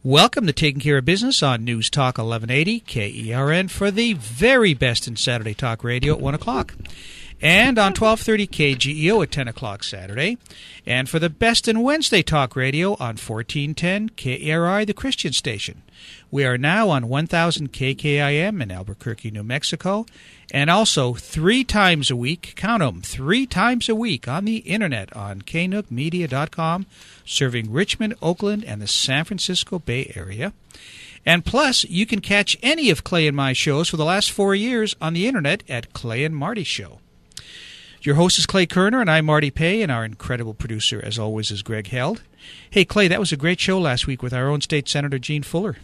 Welcome to Taking Care of Business on News Talk 1180 KERN for the very best in Saturday Talk Radio at 1 o'clock. And on 1230 KGEO at 10 o'clock Saturday. And for the best in Wednesday Talk Radio on 1410 KERI, the Christian station. We are now on 1000 KKIM in Albuquerque, New Mexico. And also 3 times a week, count them, 3 times a week on the internet on knookmedia.com, serving Richmond, Oakland, and the San Francisco Bay Area. And plus, you can catch any of Clay and my shows for the last 4 years on the internet at Clay and Marty Show. Your host is Clay Koerner, and I'm Marty Pay, and our incredible producer, as always, is Greg Held. Hey, Clay, that was a great show last week with our own state senator, Gene Fuller.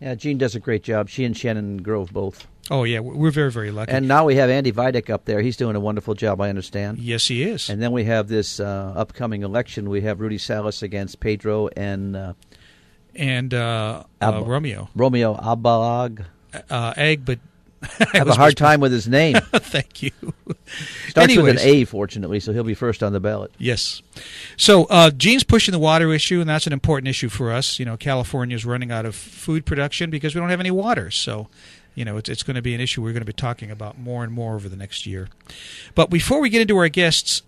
Yeah, Gene does a great job. She and Shannon Grove both. Oh, yeah, we're very, very lucky. And now we have Andy Videk up there. He's doing a wonderful job, I understand. Yes, he is. And then we have this upcoming election. We have Rudy Salas against Pedro and Romeo. Romeo Abalag. Egg, but I have a hard time with his name. Thank you. Starts with an A, fortunately, so he'll be first on the ballot. Yes. So Gene's pushing the water issue, and that's an important issue for us. You know, California's running out of food production because we don't have any water. So, you know, it's going to be an issue we're going to be talking about more and more over the next year. But before we get into our guests,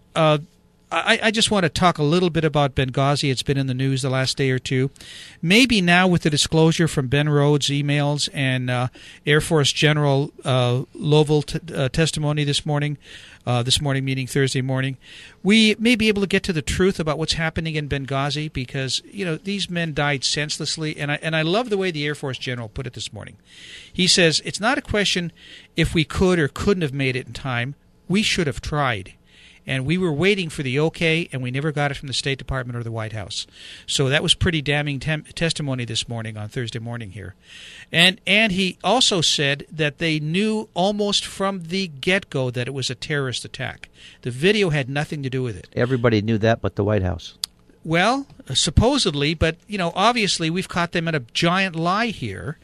I just want to talk a little bit about Benghazi. It's been in the news the last day or two. Maybe now with the disclosure from Ben Rhodes' emails and Air Force General Lovell testimony this morning meeting Thursday morning, we may be able to get to the truth about what's happening in Benghazi because, you know, these men died senselessly. And I love the way the Air Force General put it this morning. He says, it's not a question if we could or couldn't have made it in time. We should have tried. And we were waiting for the okay, and we never got it from the State Department or the White House. So that was pretty damning testimony this morning on Thursday morning here. And he also said that they knew almost from the get-go that it was a terrorist attack. The video had nothing to do with it. Everybody knew that but the White House. Well, supposedly, but, you know, obviously we've caught them in a giant lie here.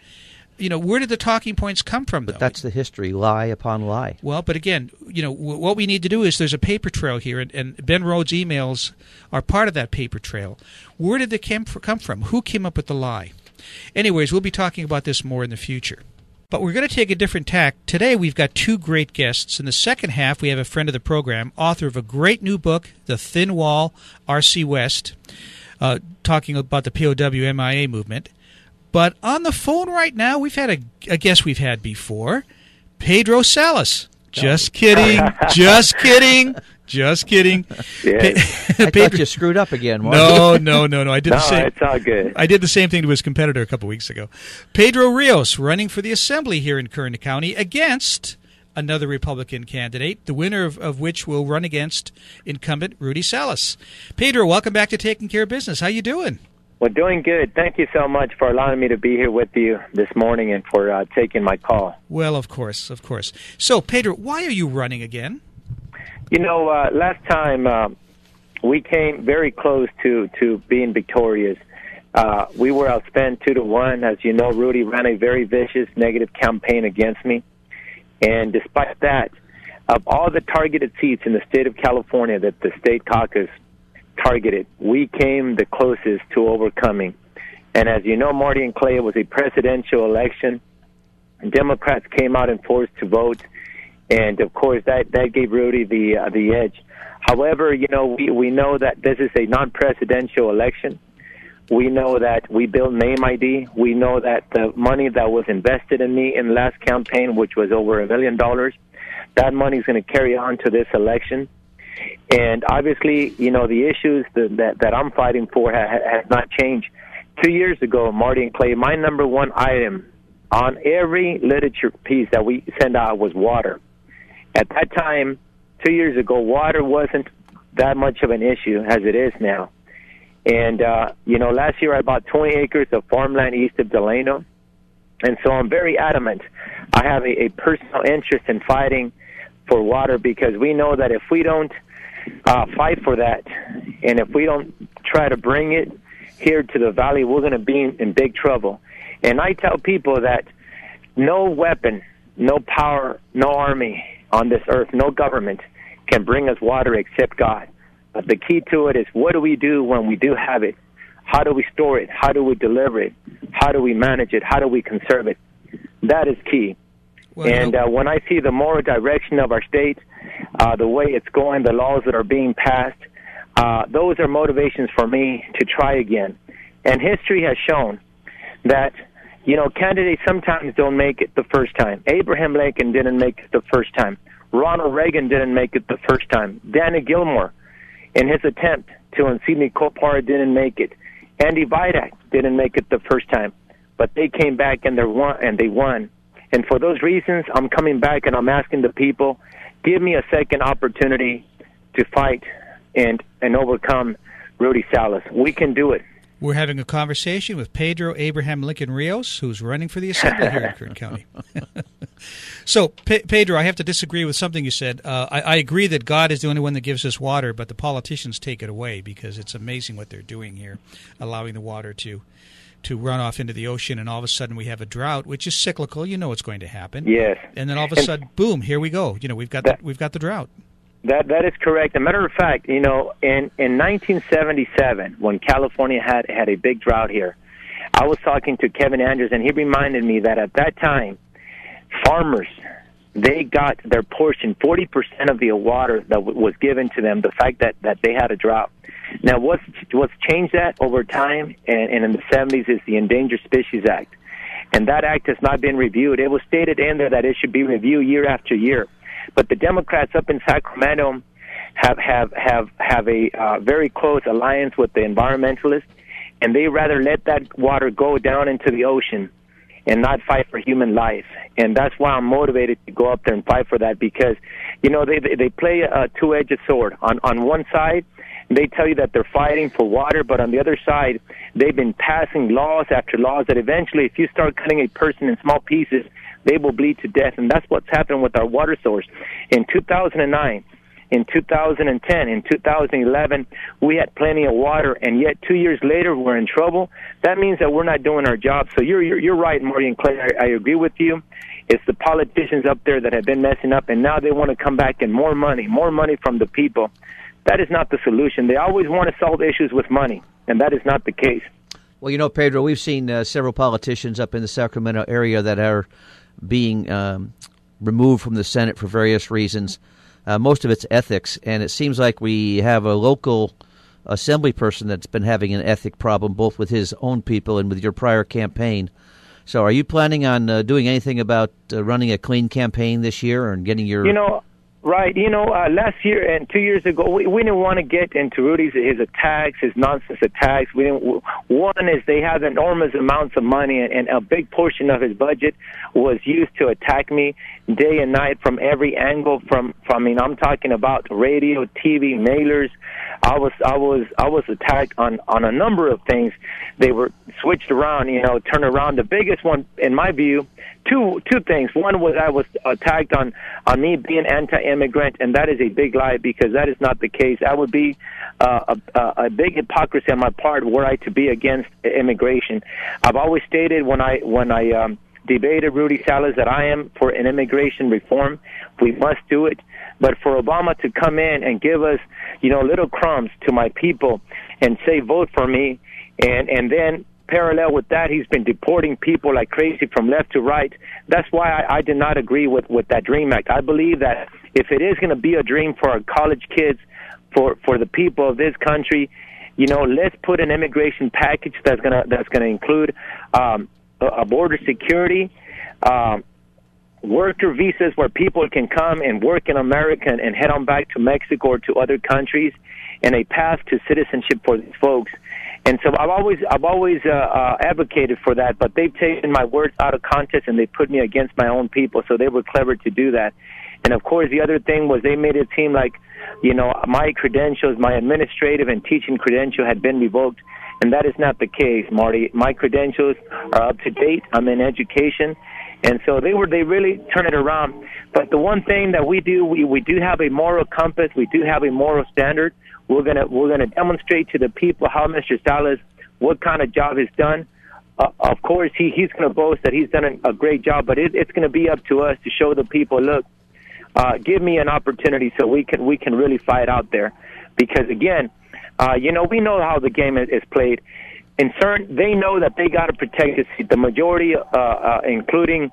You know, where did the talking points come from, though? But that's the history, lie upon lie. Well, but again, you know, what we need to do is there's a paper trail here, and Ben Rhodes' emails are part of that paper trail. Where did they come from? Who came up with the lie? Anyways, we'll be talking about this more in the future. But we're going to take a different tack. Today we've got 2 great guests. In the second half, we have a friend of the program, author of a great new book, The Thin Wall, R.C. West, talking about the POW-MIA movement. But on the phone right now, we've had a guest we've had before, Pedro Salas. Just kidding. Just kidding. Just kidding. Yes. I thought you screwed up again, Mark. No. I did the same. It's all good. I did the same thing to his competitor a couple weeks ago. Pedro Rios running for the Assembly here in Kern County against another Republican candidate, the winner of which will run against incumbent Rudy Salas. Pedro, welcome back to Taking Care of Business. How you doing? Well, doing good. Thank you so much for allowing me to be here with you this morning and for taking my call. Well, of course. So, Pedro, why are you running again? You know, last time we came very close to being victorious. We were outspent 2-1. As you know, Rudy ran a very vicious negative campaign against me. And despite that, of all the targeted seats in the state of California that the state caucus targeted, we came the closest to overcoming. And as you know, Marty and Clay, it was a presidential election. Democrats came out in force to vote, and of course that gave Rudy the edge. However, you know, we know that this is a non-presidential election. We know that we built name ID. We know that the money that was invested in me in the last campaign, which was over $1 million, that money is going to carry on to this election. And obviously, you know, the issues that I'm fighting for has not changed. 2 years ago, Marty and Clay, my number one item on every literature piece that we send out was water. At that time, 2 years ago, water wasn't that much of an issue as it is now. And, you know, last year I bought 20 acres of farmland east of Delano. And so I'm very adamant. I have a personal interest in fighting for water because we know that if we don't fight for that, and if we don't try to bring it here to the valley, we're going to be in big trouble. And I tell people that no weapon, no power, no army on this earth, no government can bring us water except God. But the key to it is, what do we do when we do have it? How do we store it? How do we deliver it? how do we manage it? How do we conserve it? That is key. Well, and when I see the moral direction of our state, the way it's going, the laws that are being passed, those are motivations for me to try again. And history has shown that, candidates sometimes don't make it the first time. Abraham Lincoln didn't make it the first time. Ronald Reagan didn't make it the first time. Danny Gilmore, in his attempt to unseat Nicole Parra, didn't make it. Andy Vidak didn't make it the first time. But they came back and they won. And for those reasons, I'm coming back and I'm asking the people, give me a second opportunity to fight and overcome Rudy Salas. We can do it. We're having a conversation with Pedro Abraham Lincoln Rios, who's running for the Assembly here in Kern County. So, Pedro, I have to disagree with something you said. I agree that God is the only one that gives us water, but the politicians take it away because it's amazing what they're doing here, allowing the water to run off into the ocean, and all of a sudden we have a drought, which is cyclical. You know what's going to happen. Yes. And then all of a sudden, boom, here we go. We've got the drought. That is correct. As a matter of fact, in 1977, when California had a big drought here, I was talking to Kevin Andrews, and he reminded me that at that time, farmers, they got their portion, 40% of the water that was given to them, the fact that they had a drought. Now, what's changed that over time, and in the 70s, is the Endangered Species Act. And that act has not been reviewed. It was stated in there that it should be reviewed year after year. But the Democrats up in Sacramento have a very close alliance with the environmentalists, and they rather let that water go down into the ocean and not fight for human life. And that's why I'm motivated to go up there and fight for that, because, they play a two-edged sword. On one side, they tell you that they're fighting for water, but on the other side, they've been passing laws after laws that eventually, if you start cutting a person in small pieces, they will bleed to death. And that's what's happened with our water source. In 2009, in 2010, in 2011, we had plenty of water, and yet 2 years later, we're in trouble. That means that we're not doing our job. So you're right, Marty and Clay. I agree with you. It's the politicians up there that have been messing up, and now they want to come back and more money from the people. That is not the solution. They always want to solve issues with money, and that is not the case. Well, Pedro, we've seen several politicians up in the Sacramento area that are being removed from the Senate for various reasons. Most of it's ethics, and it seems like we have a local assembly person that's been having an ethic problem, both with his own people and with your prior campaign. So are you planning on doing anything about running a clean campaign this year and getting your... Right. Last year and 2 years ago, we didn't want to get into Rudy's his attacks, his nonsense attacks. One is they have enormous amounts of money, and a big portion of his budget was used to attack me day and night from every angle. I'm talking about radio, TV, mailers. I was attacked on a number of things. They were switched around, turned around. The biggest one, in my view, two things. One was I was attacked on me being anti-immigrant, and that is a big lie, because that is not the case. That would be a big hypocrisy on my part were I to be against immigration. I've always stated when I debated Rudy Salas that I am for an immigration reform. We must do it. But for Obama to come in and give us, little crumbs to my people and say, vote for me, and then parallel with that, he's been deporting people like crazy from left to right. That's why I did not agree with that DREAM Act. I believe that if it is going to be a dream for our college kids, for the people of this country, let's put an immigration package that's gonna include a border security, worker visas where people can come and work in America and head on back to Mexico or to other countries, and a path to citizenship for these folks. And so I've always advocated for that, but they've taken my words out of context and they put me against my own people, so they were clever to do that. And of course, the other thing was they made it seem like, my credentials, my administrative and teaching credential had been revoked, and that is not the case, Marty. My credentials are up to date. I'm in education. And so they really turn it around. But the one thing that we do, we do have a moral compass. We do have a moral standard. We're gonna demonstrate to the people how Mr. Salas, what kind of job he's done. Of course, he's going to boast that he's done a great job, but it's going to be up to us to show the people, look, give me an opportunity so we can really fight out there. Because again, we know how the game is played. in CERN, they know that they got to protect the seat. The majority, including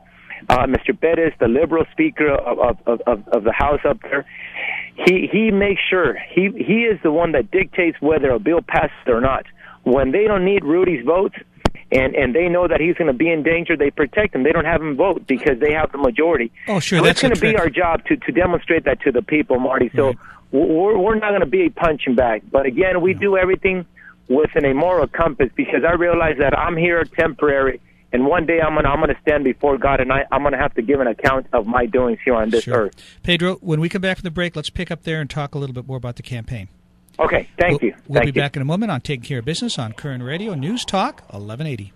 Mr. Perez, the liberal speaker of the House up there, he makes sure he is the one that dictates whether a bill passes or not. When they don't need Rudy's votes, and they know that he's going to be in danger, they protect him. They don't have him vote because they have the majority. Oh, sure. So That's it's going to be our job to demonstrate that to the people, Marty. So we're not going to be a punching bag. But again, we do everything within a moral compass, because I realize that I'm here temporary, and one day I'm gonna stand before God, and I'm gonna have to give an account of my doings here on this earth. Pedro, when we come back from the break, let's pick up there and talk a little bit more about the campaign. Okay, thank you. We'll be back in a moment on Taking Care of Business on Koerner Radio News Talk 1180.